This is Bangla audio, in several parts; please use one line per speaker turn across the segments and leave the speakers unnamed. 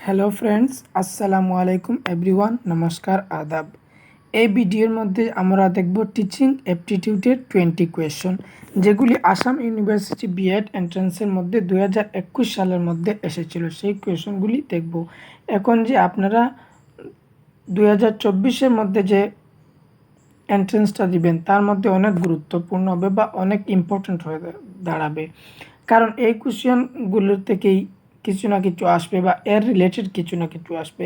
হ্যালো ফ্রেন্ডস, আসসালামু আলাইকুম এভরিওয়ান, নমস্কার, আদাব। এই ভিডিওর মধ্যে আমরা দেখব টিচিং অ্যাপটিটিউডের 20 কোয়েশন, যেগুলি আসাম ইউনিভার্সিটি বিএড এন্ট্রান্সের মধ্যে 2021 সালের মধ্যে এসেছিল। সেই কোয়েশনগুলি দেখব। এখন যে আপনারা 2024-এর মধ্যে যে এন্ট্রান্সটা দিবেন তার মধ্যে অনেক গুরুত্বপূর্ণ হবে বা অনেক ইম্পর্ট্যান্ট হয়ে দাঁড়াবে, কারণ এই কোয়েশনগুলোর থেকেই কিছু না কিছু আসবে বা এর রিলেটেড কিছু না কিছু আসবে।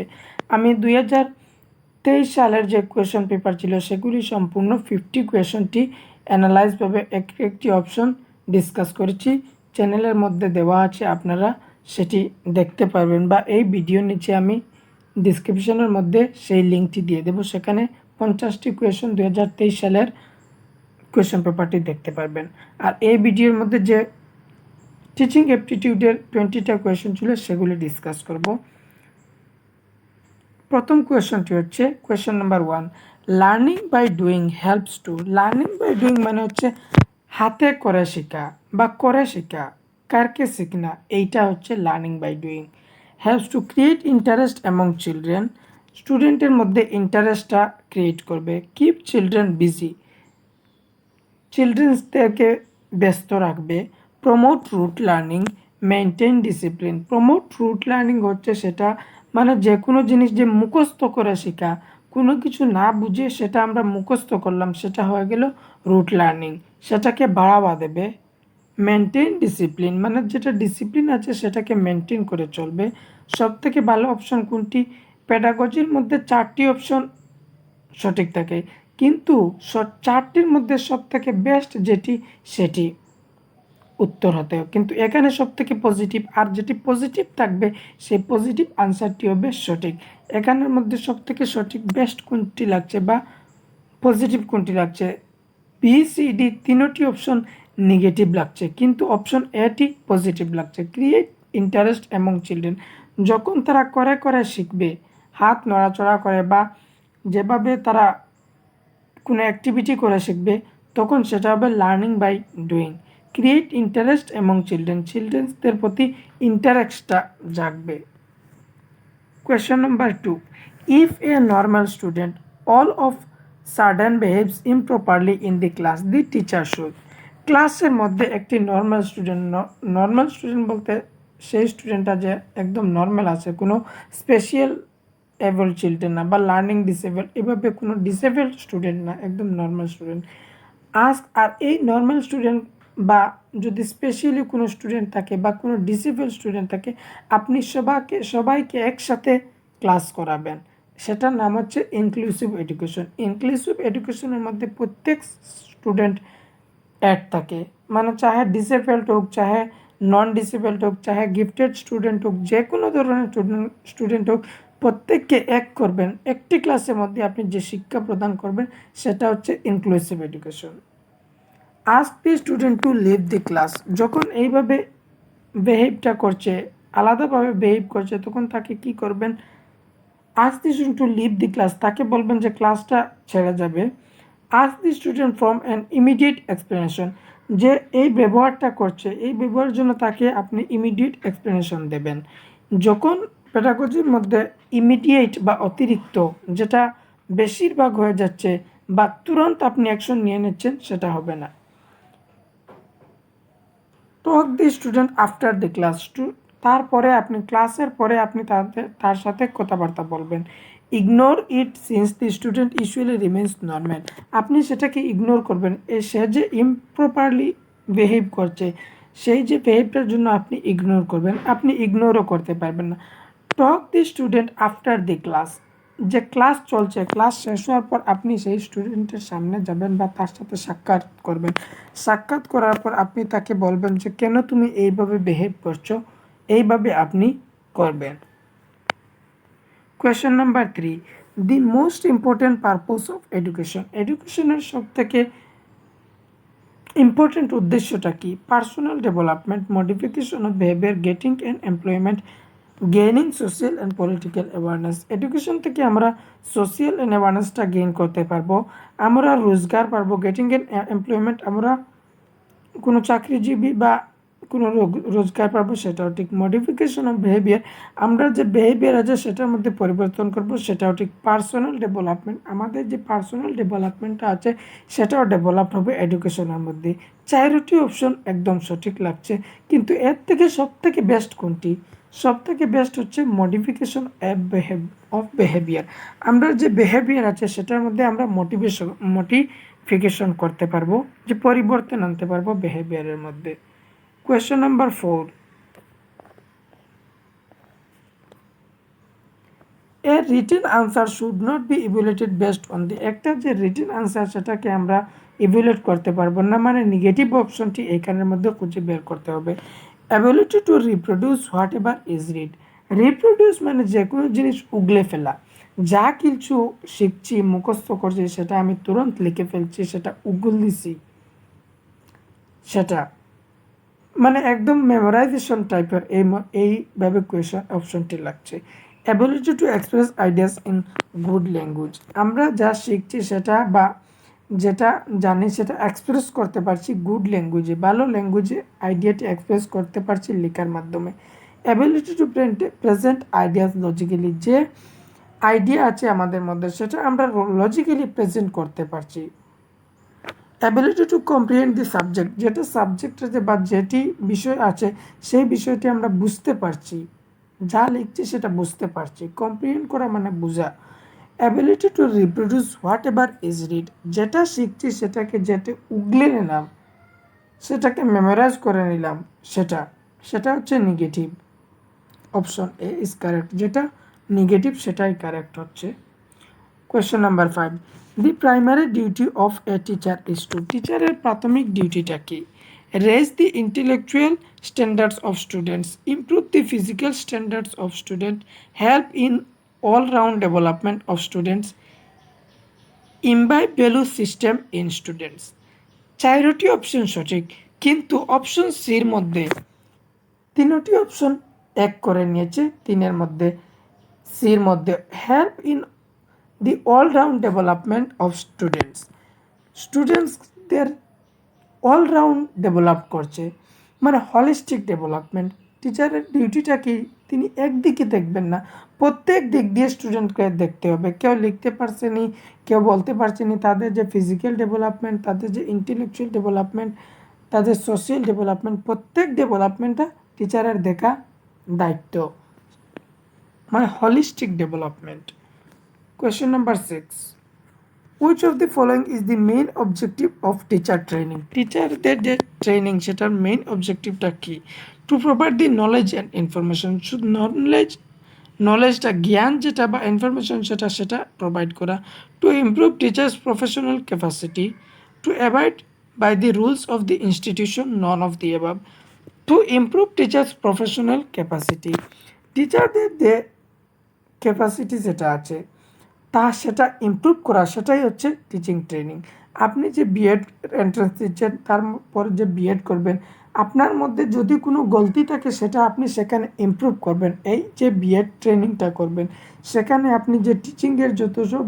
আমি 2023 সালের যে কোয়েশন পেপার ছিল সেগুলি সম্পূর্ণ 50 কোয়েশনটি অ্যানালাইজভাবে একটি অপশন ডিসকাস করেছি। চ্যানেলের মধ্যে দেওয়া আছে, আপনারা সেটি দেখতে পারবেন, বা এই ভিডিওর নিচে আমি ডিসক্রিপশনের মধ্যে সেই লিঙ্কটি দিয়ে দেবো। সেখানে 50টি কোয়েশন 2023 সালের কোয়েশন পেপারটি দেখতে পারবেন। আর এই ভিডিওর মধ্যে যে টিচিং অ্যাপটিটিউডের 20টা কোয়েশন ছিল সেগুলি ডিসকাস করব। প্রথম কোয়েশনটি হচ্ছে question number 1, learning by doing helps to. Learning by doing মানে হচ্ছে হাতে করে শেখা বা করে শেখা, কারকে শিখনা, এইটা হচ্ছে learning by doing. Helps to create interest among children, স্টুডেন্টের মধ্যে ইন্টারেস্টটা ক্রিয়েট করবে। কিপ চিলড্রেন বিজি, চিলড্রেন্সদেরকে ব্যস্ত রাখবে। Promote rote learning, maintain discipline. Promote rote learning হচ্ছে সেটা মানে যে কোনো জিনিস যে মুখস্থ করে শেখা, কোনো কিছু না বুঝে সেটা আমরা মুখস্থ করলাম, সেটা হয়ে গেল রুট লার্নিং, সেটাকে বাড়াবা দেবে। মেনটেন ডিসিপ্লিন মানে যেটা ডিসিপ্লিন আছে সেটাকে মেনটেন করে চলবে। সবথেকে ভালো অপশন কোনটি? পেডাগজির মধ্যে 4টি অপশন সঠিক থাকে, কিন্তু চারটির মধ্যে সবথেকে বেস্ট যেটি সেটি উত্তর হতে হবে, কিন্তু এখানে সবথেকে পজিটিভ, আর যেটি পজিটিভ থাকবে সেই পজিটিভ আনসারটি হবে সঠিক। এখানের মধ্যে সবথেকে সঠিক বেস্ট কোনটি লাগছে বা পজিটিভ কোনটি লাগছে? বি সি ডি তিনটি অপশন নেগেটিভ লাগছে, কিন্তু অপশন এটি পজিটিভ লাগছে। ক্রিয়েট ইন্টারেস্ট অ্যামং চিলড্রেন, যখন তারা করে করে শিখবে, হাত নড়াচড়া করে বা যেভাবে তারা কোনো অ্যাক্টিভিটি করে শিখবে, তখন সেটা হবে learning by doing. Create interest among children, চিলড্রেন্সদের প্রতি ইন্টারেস্টটা জাগবে। Question number 2, if a normal student all of sudden behaves improperly in the class, the teacher should. ক্লাসের মধ্যে একটি নর্মাল স্টুডেন্ট বলতে সেই স্টুডেন্টটা যে একদম নর্মাল আছে, কোনো স্পেশাল এবল চিলড্রেন না, বা লার্নিং ডিসেবল, এভাবে কোনো ডিসেবল স্টুডেন্ট না, একদম নর্মাল স্টুডেন্ট। আর এই নর্মাল স্টুডেন্ট বা যদি স্পেশালি কোনো স্টুডেন্ট থাকে বা কোনো ডিসেবল স্টুডেন্ট থাকে, আপনি সবাইকে একসাথে ক্লাস করাবেন। সেটার নাম হচ্ছে ইনক্লুসিভ এডুকেশন। ইনক্লুসিভ এডুকেশনের মধ্যে প্রত্যেক স্টুডেন্ট অ্যাড থাকে, মানে চাহে ডিসেবলড হোক, চাহে নন ডিসেবলড হোক, চাহে গিফটেড স্টুডেন্ট হোক, যে কোনো ধরনের স্টুডেন্ট হোক, প্রত্যেককে এক করবেন। একটি ক্লাসের মধ্যে আপনি যে শিক্ষা প্রদান করবেন সেটা হচ্ছে inclusive education. Ask the student to leave the class, যখন এইভাবে বিহেভটা করছে, আলাদাভাবে বিহেভ করছে, তখন তাকে কি করবেন? Ask the student to leave the class, তাকে বলবেন যে ক্লাসটা ছেড়ে যাবে। Ask the student from an immediate explanation, যে এই ব্যবহারটা করছে এই ব্যবহারের জন্য তাকে আপনি ইমিডিয়েট এক্সপ্লেনেশন দেবেন। যখন পেডাগজির মধ্যে ইমিডিয়েট বা অতিরিক্ত, যেটা বেশিরভাগ হয়ে যাচ্ছে বা তুরন্ত আপনি অ্যাকশন নিয়ে নিচ্ছেন, সেটা হবে না। Talk the student after the class, তারপরে আপনি ক্লাসের পরে আপনি তার সাথে কথাবার্তা বলবেন। Ignore it since the student usually remains normal, আপনি সেটাকে ইগনোর করবেন। সে যে ইমপ্রপারলি বিহেভ করছে, সেই যে বিহেভটার জন্য আপনি ইগনোর করবেন, আপনি ইগনোরও করতে পারবেন না। Talk the student after the class, যে ক্লাস চলছে, ক্লাস শেষ হওয়ার পর আপনি সেই স্টুডেন্টের সামনে যাবেন বা তার সাথে সাক্ষাৎ করবেন। সাক্ষাৎ করার পর আপনি তাকে বলবেন যে কেন তুমি এইভাবে বিহেভ করছো, এইভাবে আপনি করবেন। Question number 3, the most important purpose of education. এডুকেশনের সবথেকে ইম্পর্ট্যান্ট উদ্দেশ্যটা কি? Personal development, modification of behaviour, getting and employment, gaining social and political awareness. Education থেকে আমরা সোশ্যাল অ্যান্ড অ্যাওয়ারনেসটা গেইন করতে পারবো, আমরা রোজগার পারবো। গেটিং অ্যান্ড এমপ্লয়মেন্ট, আমরা কোনো চাকরিজীবী বা কোনো রোজগার পাবো, সেটাও ঠিক। মডিফিকেশন অফ বিহেভিয়ার, আমরা যে বিহেভিয়ার আছে সেটার মধ্যে পরিবর্তন করব, সেটাও ঠিক। পার্সোনাল ডেভেলপমেন্ট, আমাদের যে পার্সোনাল ডেভেলপমেন্টটা আছে সেটাও ডেভেলপ হবে এডুকেশনের মধ্যে। 4টি অপশন একদম সঠিক লাগছে, কিন্তু এর থেকে সবথেকে বেস্ট কোনটি? সবথেকে বেস্ট হচ্ছে মডিফিকেশন অফ বিহেভিয়ার। আমরা যে বিহেভিয়ার আছে সেটার মধ্যে আমরা মোটিফিকেশন করতে পারবো, যে পরিবর্তন আনতে পারবো বিহেভিয়ারের মধ্যে। Question number 4, a written answer should not be evaluated based on the, একটা যে রিটেন আনসার সেটাকে আমরা ইভ্যালুয়েট করতে পারবো না, মানে নেগেটিভ অপশনটি এখানের মধ্যে খুঁজে বের করতে হবে। Ability to reproduce what ever is read, reproduce মানে যে কোনো জিনিস উগলে ফেলা, যা কিছু শিখছি মুখস্থ করছি সেটা আমি তুরন্ত লিখে ফেলছি, সেটা উগল দিছি, সেটা মানে একদম মেমোরাইজেশন টাইপের এইভাবে কোয়েশন অপশনটি লাগছে। Ability to express ideas in good language, আমরা যা শিখছি সেটা বা যেটা জানি সেটা এক্সপ্রেস করতে পারছি গুড ল্যাঙ্গুয়েজে, ভালো ল্যাঙ্গুয়েজে আইডিয়াটি এক্সপ্রেস করতে পারছি লেখার মাধ্যমে। Ability to present ideas logically, যে আইডিয়া আছে আমাদের মধ্যে সেটা আমরা লজিক্যালি প্রেজেন্ট করতে পারছি। Ability to comprehend the subject, যেটা সাবজেক্ট আছে বা যেটি বিষয় আছে সেই বিষয়টি আমরা বুঝতে পারছি, যা লিখছি সেটা বুঝতে পারছি। কম্প্রিহেন্ড করা মানে বোঝা। Ability to reproduce what ever is read, যেটা শিখছি সেটাকে যেটা উগলে নিলাম, সেটাকে মেমোরাইজ করে নিলাম, সেটা সেটা হচ্ছে negative. Option A is correct, যেটা নেগেটিভ সেটাই কারেক্ট হচ্ছে। Question number 5, the primary duty of a teacher is to, টিচারের প্রাথমিক ডিউটিটা কি? Raise the intellectual standards of students, improve the physical standards of student, help in all round development of students, imbibe value system in students. 4টি অপশন সঠিক, কিন্তু অপশন সির মধ্যে 3টি অপশন এক করে নিয়েছে। 3-এর মধ্যে সির মধ্যে help in the all round development of students, স্টুডেন্টসদের অলরাউন্ড ডেভেলপ করছে, মানে হলিস্টিক ডেভেলপমেন্ট। টিচারের ডিউটিটা কি? তিনি একদিকে দেখবেন না, প্রত্যেক দিক দিয়ে স্টুডেন্টকে দেখতে হবে। কেউ লিখতে পারছে নি, কেউ বলতে পারছে নি, তাদের যে ফিজিক্যাল ডেভেলপমেন্ট, তাদের যে ইন্টেলেকচুয়াল ডেভেলপমেন্ট, তাদের সোশ্যাল ডেভেলপমেন্ট, প্রত্যেক ডেভেলপমেন্টটা টিচারের দেখা দায়িত্ব, মানে holistic development. Question number 6, which of the following is the main objective of teacher training? টিচারদের যে ট্রেনিং সেটার মেইন অবজেক্টিভটা কি? To provide the knowledge and information, শুধু নলেজটা জ্ঞান যেটা বা ইনফরমেশন সেটা প্রোভাইড করা। To improve teachers professional capacity, to avoid by the rules of the institution, none of the above. To improve teachers professional capacity, টিচারদের যে ক্যাপাসিটি যেটা আছে সেটা ইমপ্রুভ করা, সেটাই হচ্ছে টিচিং ট্রেনিং। আপনি যে বিএড এন্ট্রান্স দিচ্ছেন, তারপর যে বিএড করবেন, আপনার মধ্যে যদি কোনো গলতি থাকে সেটা আপনি সেখানে ইমপ্রুভ করবেন। এই যে বিএড ট্রেনিংটা করবেন, সেখানে আপনি যে টিচিংয়ের যত সব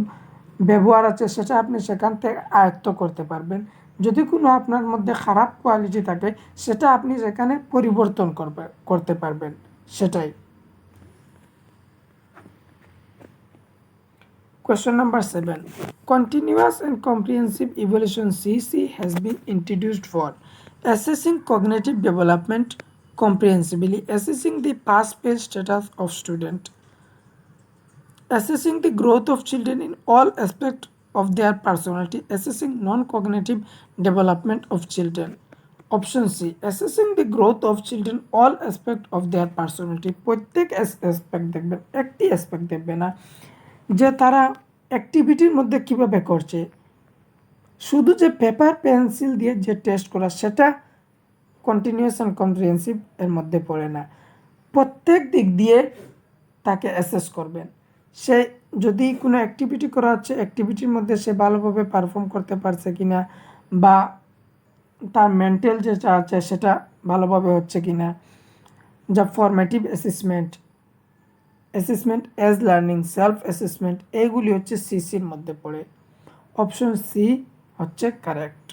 ব্যবহার আছে সেটা আপনি সেখান থেকে আয়ত্ত করতে পারবেন। যদি কোনো আপনার মধ্যে খারাপ কোয়ালিটি থাকে সেটা আপনি সেখানে পরিবর্তন করতে পারবেন, সেটাই। Question number 7, continuous and comprehensive evaluation CC has been introduced for assessing cognitive development comprehensively, assessing the past-based status of student, assessing the growth of children in all aspects of their personality, assessing non-cognitive development of children. Option C, assessing the growth of children all aspects of their personality, প্রত্যেক অ্যাসপেক্ট দেখবেন, একটি অ্যাসপেক্ট দেখবে না, যে তারা অ্যাক্টিভিটির মধ্যে কিভাবে করছে। শুধু যে পেপার পেন্সিল দিয়ে যে টেস্ট করা সেটা কন্টিনিউয়াস অ্যান্ড কম্প্রিহেন্সিভ এর মধ্যে পড়ে না। প্রত্যেক দিক দিয়ে তাকে অ্যাসেস করবেন। সে যদি কোনো অ্যাক্টিভিটি করা হচ্ছে, অ্যাক্টিভিটির মধ্যে সে ভালোভাবে পারফর্ম করতে পারছে কিনা, বা তার মেন্টাল যেটা আছে সেটা ভালোভাবে হচ্ছে কিনা, যা formative assessment as learning, self assessment, এইগুলি হচ্ছে সিসির মধ্যে পড়ে। অপশন সি হচ্ছে কারেক্ট।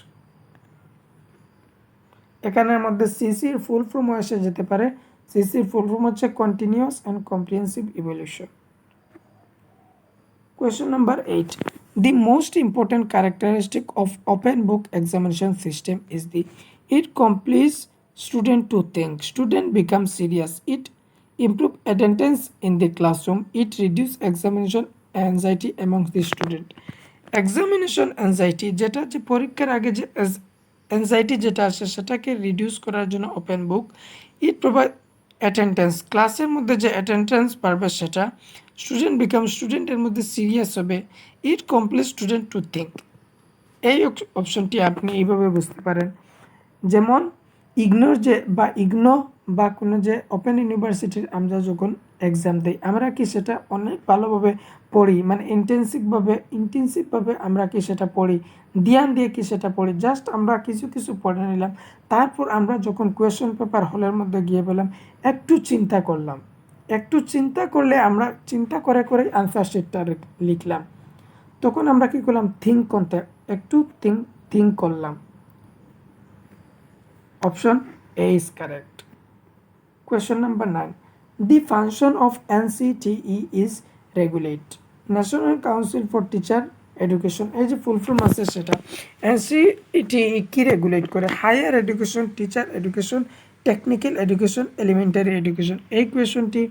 এখানের মধ্যে সিসির ফুল ফর্মও এসে যেতে পারে। সিসির ফুল ফর্ম হচ্ছে continuous and comprehensive evaluation. Question number 8. The most important characteristic of open book examination system is it compels student to think. Student becomes serious. It improve attendance in the classroom. It reduce examination anxiety among the student. Examination anxiety যেটা যে পরীক্ষার আগে যে anxiety যেটা আসে সেটাকে রিডিউস করার জন্য ওপেন বুক। ইট প্রোভাইড অ্যাটেন্ডেন্স, ক্লাসের মধ্যে যে অ্যাটেন্ডেন্স বাড়বে সেটা। স্টুডেন্টের মধ্যে সিরিয়াস হবে। It complex student to think. এই অপশনটি আপনি এইভাবে বুঝতে পারেন। যেমন ইগনো বা কোনো যে ওপেন ইউনিভার্সিটির আমরা যখন এক্সাম দিই আমরা কি সেটা অনেক ভালোভাবে পড়ি, মানে ইন্টেন্সিভভাবে আমরা কি সেটা পড়ি, ধ্যান দিয়ে কি সেটা পড়ি, জাস্ট আমরা কিছু পড়ে নিলাম, তারপর আমরা যখন কোয়েশ্চেন পেপার হলের মধ্যে গিয়ে বললাম একটু চিন্তা করলে আমরা চিন্তা করে আনসার শিটটা লিখলাম, তখন আমরা কি করলাম একটু থিঙ্ক করলাম। Option A is correct. Question number 9. The function of NCTE is regulate. National Council for Teacher Education. এই যে ফুল ফর্ম আছে সেটা। NCTE কি রেগুলেট করে? Higher education, teacher education, technical education, elementary education. এই কোয়েশনটি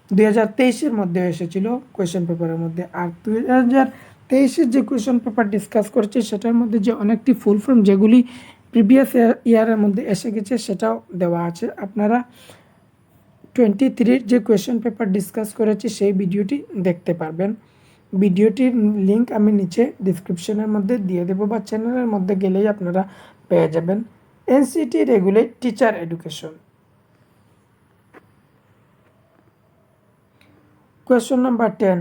2023-এর মধ্যে এসেছিল কোয়েশন পেপারের মধ্যে। আর 2023-এর যে কোয়েশন পেপার ডিসকাস করেছে সেটার মধ্যে যে অনেকটি ফুল ফর্ম যেগুলি প্রিভিয়াস ইয়ারের মধ্যে এসে গেছে সেটাও দেওয়া আছে। আপনারা 23-র যে কোয়েশ্চেন পেপার ডিসকাস করেছি সেই ভিডিওটি দেখতে পারবেন। ভিডিওটির লিঙ্ক আমি নিচে ডিসক্রিপশনের মধ্যে দিয়ে দেবো বা চ্যানেলের মধ্যে গেলেই আপনারা পেয়ে যাবেন। NCT regulate teacher education. Question number 10.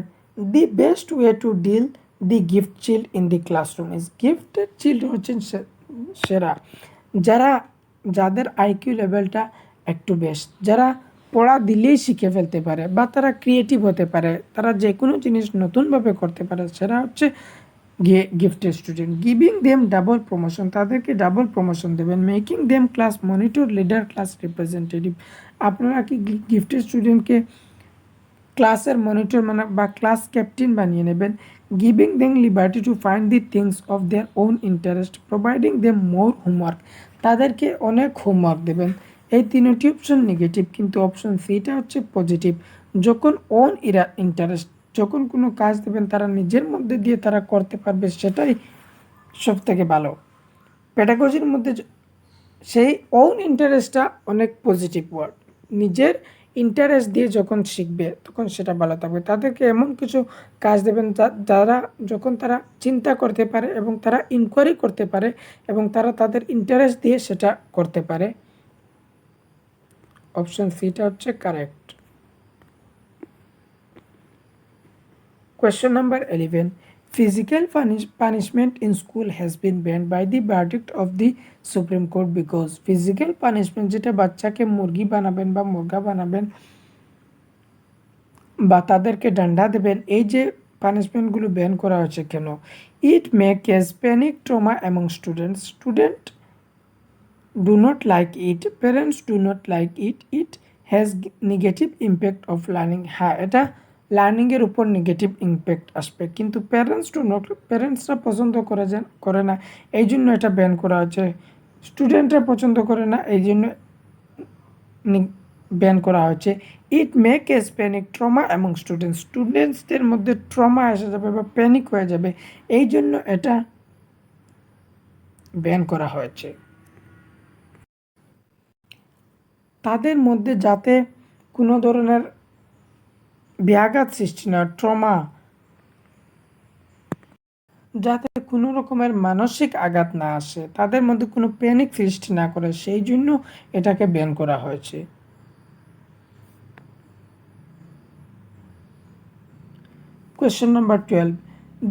The best way to deal the gift child in the classroom is gifted child হচ্ছেন সেরা যাদের আইকিউ লেভেলটা একটু বেস্ট, যারা পড়া দিলেই শিখে ফেলতে পারে বা তারা ক্রিয়েটিভ হতে পারে, তারা যে কোনো জিনিস নতুনভাবে করতে পারে, সেটা হচ্ছে gifted student. Giving them double promotion, তাদেরকে ডাবল প্রমোশন দেবেন। Making them class monitor leader class representative, আপনারা কি গিফটেড স্টুডেন্টকে ক্লাসের মনিটর বা ক্লাস ক্যাপ্টেন বানিয়ে নেবেন। Giving them liberty to find the things of their own interest, providing them more homework, তাদেরকে অনেক হোমওয়ার্ক দেবেন। এই তিনটি অপশন নেগেটিভ, কিন্তু অপশন সিটা হচ্ছে পজিটিভ। যখন ওন ইন্টারেস্ট, যখন কোনো কাজ দেবেন তারা নিজের মধ্যে দিয়ে তারা করতে পারবে, সেটাই সব থেকে ভালো। প্যাডাগজির মধ্যে সেই ওন ইন্টারেস্টটা অনেক পজিটিভ ওয়ার্ড। নিজের ইন্টারেস্ট দিয়ে যখন শিখবে তখন সেটা ভালো থাকবে। তাদেরকে এমন কিছু কাজ দেবেন যারা যখন তারা চিন্তা করতে পারে এবং তারা ইনকোয়ারি করতে পারে এবং তারা তাদের ইন্টারেস্ট দিয়ে সেটা করতে পারে। অপশন সিটা হচ্ছে correct. Question number 11. Physical punishment in school has been banned by the verdict of the Supreme Court because physical punishment যেটা বাচ্চাকে মুরগি বানাবেন বা মুরগা বানাবেন বা তাদেরকে ডান্ডা দেবেন, এই যে পানিশমেন্টগুলো ব্যান করা হয়েছে কেন? It may cause panic trauma among student do not like it, parents do not like it, it has negative impact of learning. হ্যাঁ, এটা লার্নিংয়ের উপর নেগেটিভ ইম্প্যাক্ট আসবে, কিন্তু প্যারেন্টসরা পছন্দ করে না, এই জন্য এটা ব্যান করা হচ্ছে। স্টুডেন্টরা পছন্দ করে না, এই জন্য ব্যান করা হচ্ছে। It make S panic trauma এবং স্টুডেন্টসদের মধ্যে ট্রমা এসে যাবে বা প্যানিক হয়ে যাবে, এই জন্য এটা ব্যান করা হয়েছে। তাদের মধ্যে যাতে কোনো ধরনের ব্যাঘাত সৃষ্টি না, ট্রমা, যাতে কোনো রকমের মানসিক আঘাত না আসে, তাদের মধ্যে কোনো প্যানিক সৃষ্টি না করে, সেই জন্য এটাকে ব্যান করা হয়েছে। Question number 12.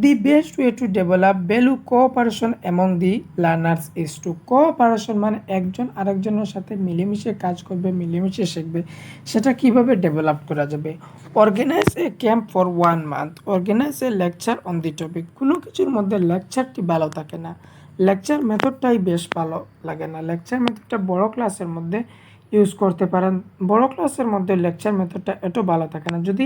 The best way to develop value cooperation among the learners is to cooperation মানে একজন আরেকজনের সাথে মিলেমিশে কাজ করবে, মিলেমিশে শিখবে, সেটা কিভাবে ডেভেলপ করা যাবে? Organise a camp for 1 month, organise a lecture on the topic. কোনো কিছুর মধ্যে লেকচারটি ভালো থাকে না, লেকচার মেথডটাই বেশ ভালো লাগে না। লেকচার মেথডটা বড় ক্লাসের মধ্যে ইউজ করতে পারেন। বড় ক্লাসের মধ্যে লেকচার মেথডটা এত ভালো থাকে না। যদি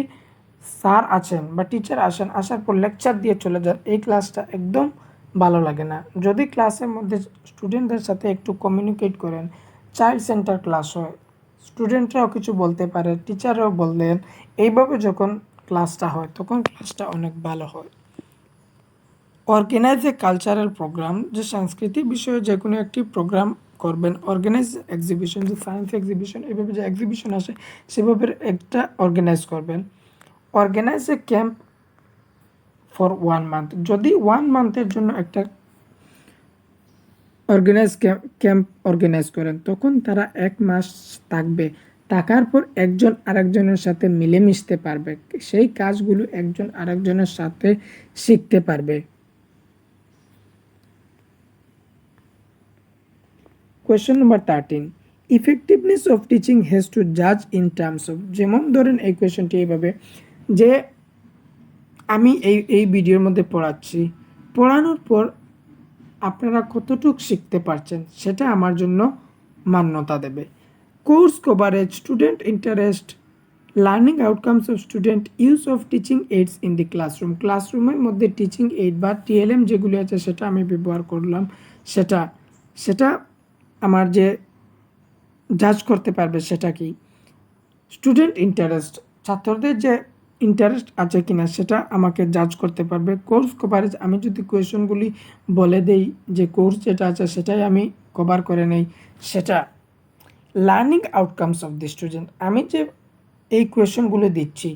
স্যার আছেন বা টিচার আসেন, আসার পর লেকচার দিয়ে চলে যান, এই ক্লাসটা একদম ভালো লাগে না। যদি ক্লাসের মধ্যে স্টুডেন্টদের সাথে একটু কমিউনিকেট করেন, চাইল্ড সেন্টার ক্লাস হয়, স্টুডেন্টরাও কিছু বলতে পারে, টিচাররাও বললেন, এইভাবে যখন ক্লাসটা হয় তখন ক্লাসটা অনেক ভালো হয়। অর্গানাইজ এ কালচারাল প্রোগ্রাম, যে সাংস্কৃতিক বিষয়ে যে কোনো একটি প্রোগ্রাম করবেন। অর্গানাইজ এক্সিবিশন, যে সায়েন্স এক্সিবিশন, এইভাবে যে এক্সিবিশন আসে সেভাবে একটা অর্গানাইজ করবেন। Organise a camp for 1 month, যদি 1 মান্থের জন্য একটা অর্গানাইজ ক্যাম্প অর্গানাইজ করেন, তখন তারা 1 মাস থাকবে। থাকার পর একজন আরেকজনের সাথে মিলেমিশতে পারবে, সেই কাজগুলো একজন আরেকজনের সাথে শিখতে পারবে। Question number 13, effectiveness of teaching has to জাজ ইন টার্মস অফ, যেমন ধরেন এই কোয়েশ্চেনটি এইভাবে যে আমি এই ভিডিওর মধ্যে পড়াচ্ছি, পড়ানোর পর আপনারা কতটুকু শিখতে পারছেন সেটা আমার জন্য মান্যতা দেবে। Course coverage, student interest, learning outcomes of student, use of teaching AIDS in the classroom, ক্লাসরুমের মধ্যে টিচিং এইড বা টিএলএম যেগুলি আছে সেটা আমি ব্যবহার করলাম, সেটা সেটা আমার যে জাজ করতে পারবে সেটা কি। স্টুডেন্ট ইন্টারেস্ট, ছাত্রদের যে ইন্টারেস্ট আছে কিনা সেটা আমাকে জাজ করতে পারবে। কোর্স কভারেজ, আমি যদি কোয়েশনগুলি বলে দেই যে কোর্স যেটা আছে সেটাই আমি কভার করে নেই সেটা। Learning outcomes of the student, আমি যে এই কোয়েশনগুলো দিচ্ছি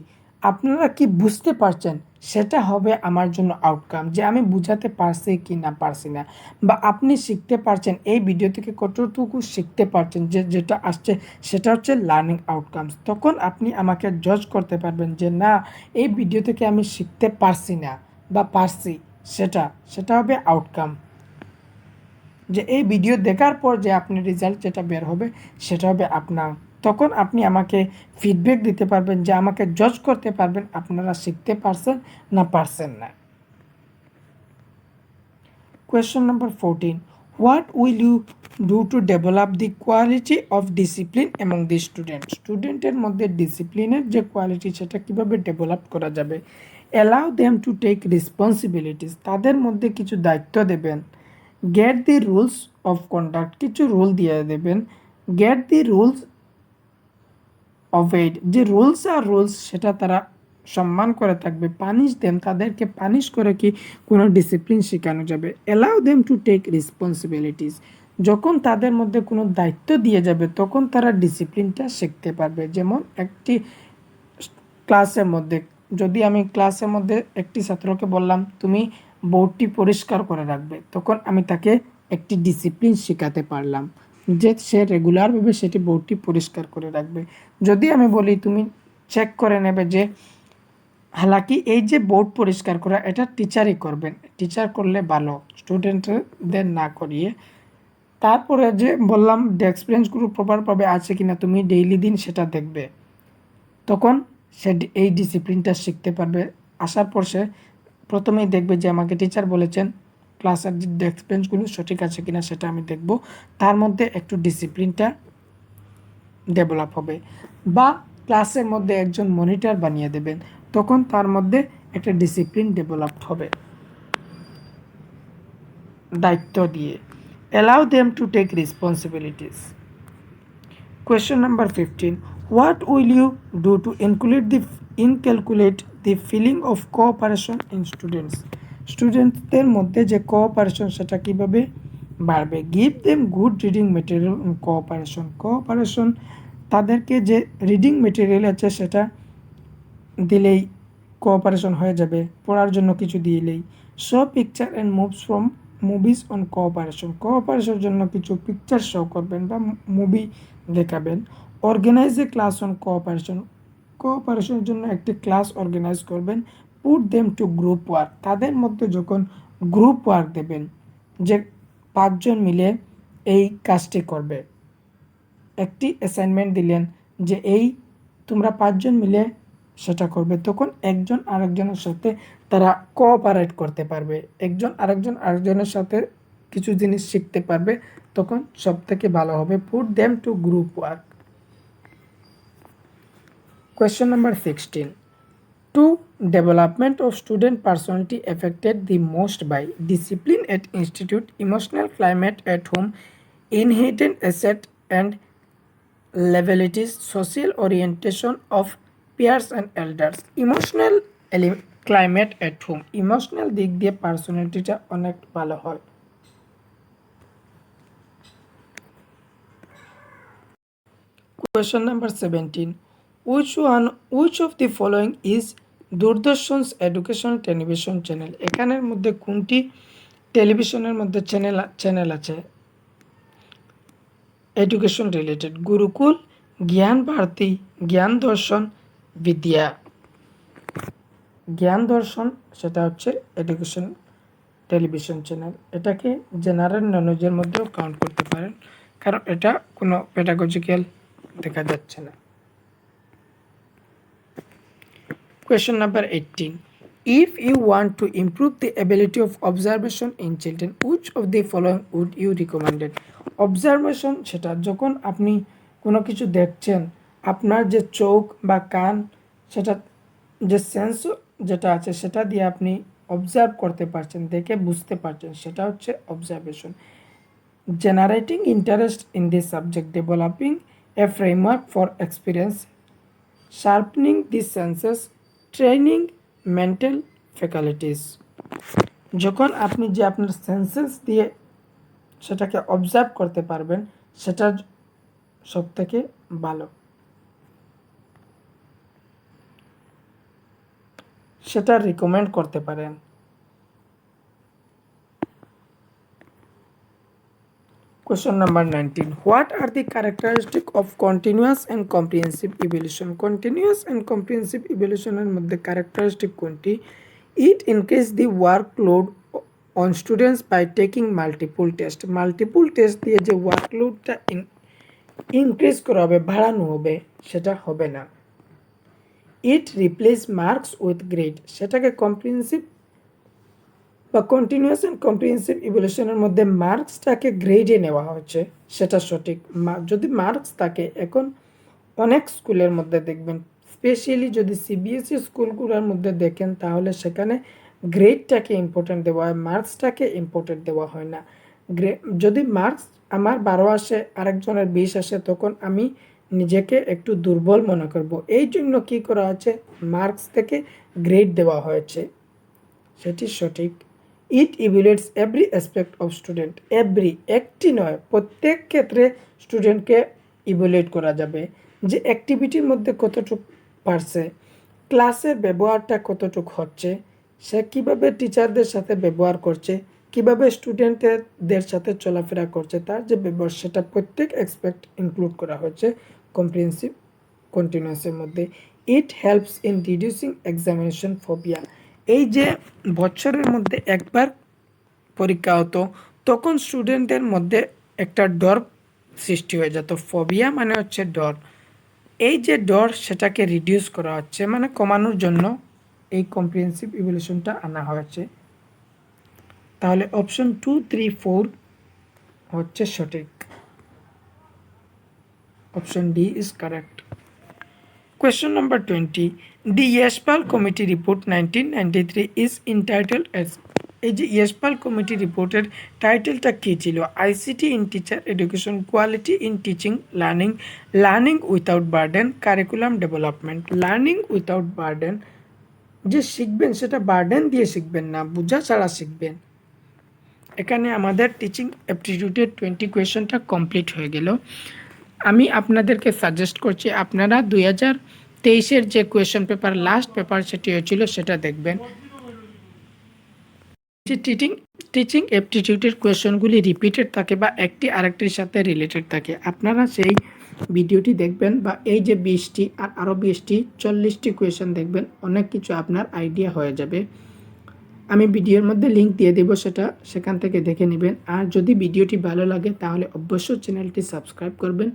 আপনারা কি বুঝতে পারছেন সেটা হবে আমার জন্য আউটকাম, যে আমি বুঝাতে পারছি কি না পারছি না, বা আপনি শিখতে পারছেন এই ভিডিও থেকে কতটুকু শিখতে পারছেন, যে যেটা আসছে সেটা হচ্ছে লার্নিং আউটকামস। তখন আপনি আমাকে জজ করতে পারবেন যে না, এই ভিডিও থেকে আমি শিখতে পারছি না বা পারছি, সেটা সেটা হবে আউটকাম। যে এই ভিডিও দেখার পর যে আপনি রেজাল্ট যেটা বের হবে সেটা হবে আপনার। তখন আপনি আমাকে ফিডব্যাক দিতে পারবেন, যে আমাকে জজ করতে পারবেন আপনারা শিখতে পারছেন না পারছেন না। Question number 14, what will you do to develop the quality of discipline among the student, স্টুডেন্টের মধ্যে ডিসিপ্লিনের যে কোয়ালিটি সেটা কীভাবে ডেভেলপ করা যাবে। Allow them to take responsibilities, তাদের মধ্যে কিছু দায়িত্ব দেবেন। Get the rules of conduct, কিছু রুল দিয়ে দেবেন। গেট দি রুলস অভয়েড, যে রুলস আর রুলস সেটা তারা সম্মান করে থাকবে। পানিশ দেম, তাদেরকে পানিশ করে কি কোনো ডিসিপ্লিন শেখানো যাবে। Allow them to take responsibilities, যখন তাদের মধ্যে কোনো দায়িত্ব দিয়ে যাবে তখন তারা ডিসিপ্লিনটা শিখতে পারবে। যেমন একটি ক্লাসের মধ্যে, যদি আমি ক্লাসের মধ্যে একটি ছাত্রকে বললাম তুমি বোর্ডটি পরিষ্কার করে রাখবে, তখন আমি তাকে একটি ডিসিপ্লিন শেখাতে পারলাম, যে সে রেগুলারভাবে সেটি বোর্ডটি পরিষ্কার করে রাখবে। যদি আমি বলি তুমি চেক করে নেবে, যে হালাকি এই যে বোর্ড পরিষ্কার করা এটা টিচারই করবেন, টিচার করলে ভালো, স্টুডেন্টদের না করিয়ে। তারপরে যে বললাম ডেস্ক বেঞ্চগুলো প্রপারভাবে আছে কিনা তুমি ডেইলি দিন সেটা দেখবে, তখন সে এই ডিসিপ্লিনটা শিখতে পারবে। আসার পর সে প্রথমেই দেখবে যে আমাকে টিচার বলেছেন ক্লাসের যে ডেস্ক বেঞ্চগুলো সঠিক আছে কিনা সেটা আমি দেখব, তার মধ্যে একটু ডিসিপ্লিনটা ডেভেলপ হবে। বা ক্লাসের মধ্যে একজন মনিটর বানিয়ে দেবেন, তখন তার মধ্যে একটা ডিসিপ্লিন ডেভেলপড হবে দায়িত্ব দিয়ে। Allow them to take responsibilities. Question number 15. What will you do to inculcate the feeling of cooperation in students? স্টুডেন্টদের মধ্যে যে কোঅপারেশন সেটা কিভাবে বাড়বে। Give them good reading material on cooperation, তাদেরকে যে রিডিং মেটেরিয়াল আছে সেটা দিলেই কোঅপারেশন হয়ে যাবে, পড়ার জন্য কিছু দিলেই। Show picture and moves from movies on কোঅপারেশনের জন্য কিছু পিকচার শো করবেন বা মুভি দেখাবেন। অর্গানাইজ এ ক্লাস অন কোঅপারেশনের জন্য একটি ক্লাস অর্গানাইজ করবেন। Put them to group work, তাদের মধ্যে যখন গ্রুপ ওয়ার্ক দেবেন, যে 5 জন মিলে এই কাজটি করবে, একটি অ্যাসাইনমেন্ট দিলেন যে এই তোমরা 5 জন মিলে সেটা করবে, তখন একজন আরেকজনের সাথে তারা কোঅপারেট করতে পারবে। একজন আরেকজনের সাথে কিছু জিনিস শিখতে পারবে, তখন সব থেকে ভালো হবে। Put them to group work. Question number 16. To development of student personality affected the most by discipline at institute, emotional climate at home, inherited asset and liabilities, social orientation of peers and elders. Emotional climate at home, emotional দিক দিয়ে পার্সোনালিটিটা অনেক ভালো হয়। Question number 17. Which of the following is Doordarshan's education television channel? এখানের মধ্যে কোনটি টেলিভিশনের মধ্যে চ্যানেল আছে এডুকেশন রিলেটেড? গুরুকুল, জ্ঞান ভারতী, জ্ঞান দর্শন, বিদ্যা। জ্ঞান দর্শন সেটা হচ্ছে এডুকেশন টেলিভিশন চ্যানেল। এটাকে জেনারেল নলেজের মধ্যেও কাউন্ট করতে পারেন, কারণ এটা কোনো পেডাগজিক্যাল দেখা যাচ্ছে না। Question number 18. If you want to improve the ability of observation in children, which of the following would you recommend? Observation সেটা যখন আপনি কোনো কিছু দেখছেন, আপনার যে চোখ বা কান, সেটা যে সেন্স যেটা আছে সেটা দিয়ে আপনি অবজার্ভ করতে পারছেন, দেখে বুঝতে পারছেন, সেটা হচ্ছে observation. Generating interest in this subject, developing A framework for experience, sharpening the senses, training mental faculties. যখন আপনি যে আপনার সেন্সেস দিয়ে সেটাকে অবজার্ভ করতে পারবেন, সেটা সব থেকে ভালো, সেটা রিকমেন্ড করতে পারেন। Question number 19. What are the characteristics of continuous and comprehensive evaluation? Continuous and comprehensive evaluation এর মধ্যে characteristic কোনটি? It increases the workload on students by taking multiple tests. Multiple test দিয়ে যে ওয়ার্কলোডটা ইনক্রিজ করা হবে, বাড়ানো হবে, সেটা হবে না। It replaces marks with grade. সেটাকে কম্প্রিহেন্সিভ বা কন্টিনিউয়াস অ্যান্ড কম্প্রিহেন্সিভ ইভ্যালুয়েশনের মধ্যে মার্কসটাকে গ্রেডে নেওয়া হচ্ছে, সেটা সঠিক। যদি মার্কস থাকে, এখন অনেক স্কুলের মধ্যে দেখবেন, স্পেশালি যদি সিবিএসই স্কুলগুলোর মধ্যে দেখেন, তাহলে সেখানে গ্রেডটাকে ইম্পর্টেন্ট দেওয়া হয়, মার্কসটাকে ইম্পর্টেন্ট দেওয়া হয় না। যদি মার্কস আমার 12 আসে, আরেকজনের 20 আসে, তখন আমি নিজেকে একটু দুর্বল মনে করব। এই জন্য কী করা হয়েছে, মার্কস থেকে গ্রেড দেওয়া হয়েছে, সেটি সঠিক। It evaluates every aspect of student, every, একটি নয়, প্রত্যেক ক্ষেত্রে স্টুডেন্টকে ইভ্যালুয়েট করা যাবে, যে অ্যাক্টিভিটির মধ্যে কতটুকু পারছে, ক্লাসের ব্যবহারটা কতটুকু হচ্ছে, সে কীভাবে টিচারদের সাথে ব্যবহার করছে, কীভাবে স্টুডেন্টদের সাথে চলাফেরা করছে, তার যে ব্যবহার, সেটা প্রত্যেক অ্যাসপেক্ট ইনক্লুড করা হচ্ছে কম্প্রিহেন্সিভ কন্টিনিউয়াসের মধ্যে। It helps in reducing examination phobia. এই যে বছরের মধ্যে একবার পরীক্ষা হতো, তখন স্টুডেন্টদের মধ্যে একটা ডর সৃষ্টি হয়ে যেত। ফোবিয়া মানে হচ্ছে ডর। এই যে ডর, সেটাকে রিডিউস করা হচ্ছে, মানে কমানোর জন্য এই কম্প্রিহেন্সিভ ইভ্যালুয়েশনটা আনা হয়েছে। তাহলে অপশন 2, 3, 4 হচ্ছে সঠিক। Option D is correct. Question number 20. The Yashpal Committee Report 1993 is entitled as, এই যে ইয়াশপাল কমিটি রিপোর্টের টাইটেলটা কী ছিল? ICT in teacher education, quality in teaching, learning, learning without burden, curriculum development. Learning without burden, যে শিখবেন সেটা বার্ডেন দিয়ে শিখবেন না, বোঝা ছাড়া শিখবেন। এখানে আমাদের টিচিং অ্যাপটিটিউডের 20 কোয়েশনটা কমপ্লিট হয়ে গেল। আমি আপনাদেরকে সাজেস্ট করছি, আপনারা 2023-এর যে কোয়েশন পেপার, লাস্ট পেপার সেটি হয়েছিল, সেটা দেখবেন। যে টিচিং অ্যাপটিটিউডের কোয়েশনগুলি রিপিটেড থাকে বা একটি আরেকটির সাথে রিলেটেড থাকে, আপনারা সেই ভিডিওটি দেখবেন, বা এই যে 20টি আর আরও 20টি 40টি কোয়েশন দেখবেন, অনেক কিছু আপনার আইডিয়া হয়ে যাবে। আমি ভিডিওর মধ্যে লিঙ্ক দিয়ে দেবো, সেখান থেকে দেখে নেবেন। আর যদি ভিডিওটি ভালো লাগে, তাহলে অবশ্যই চ্যানেলটি সাবস্ক্রাইব করবেন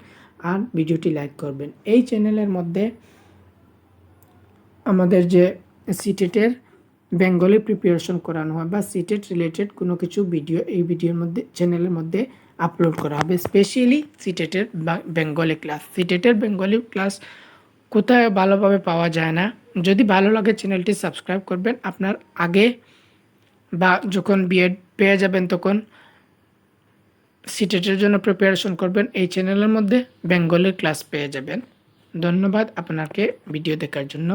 আর ভিডিওটি লাইক করবেন। এই চ্যানেলের মধ্যে আমাদের যে সিটেটের বেঙ্গলি প্রিপারেশন করানো হয় বা সিটেট রিলেটেড কোনো কিছু ভিডিও এই ভিডিওর মধ্যে চ্যানেলের মধ্যে আপলোড করা হবে, স্পেশালি সিটেটের বেঙ্গলি ক্লাস। সিটেটের বেঙ্গলি ক্লাস কোথায় ভালোভাবে পাওয়া যায় না। যদি ভালো লাগে চ্যানেলটি সাবস্ক্রাইব করবেন, আপনার আগে বা যখন বিএড পেয়ে যাবেন তখন সিটেটের জন্য প্রিপারেশন করবেন, এই চ্যানেলের মধ্যে বেঙ্গলের ক্লাস পেয়ে যাবেন। ধন্যবাদ আপনাকে ভিডিও দেখার জন্য।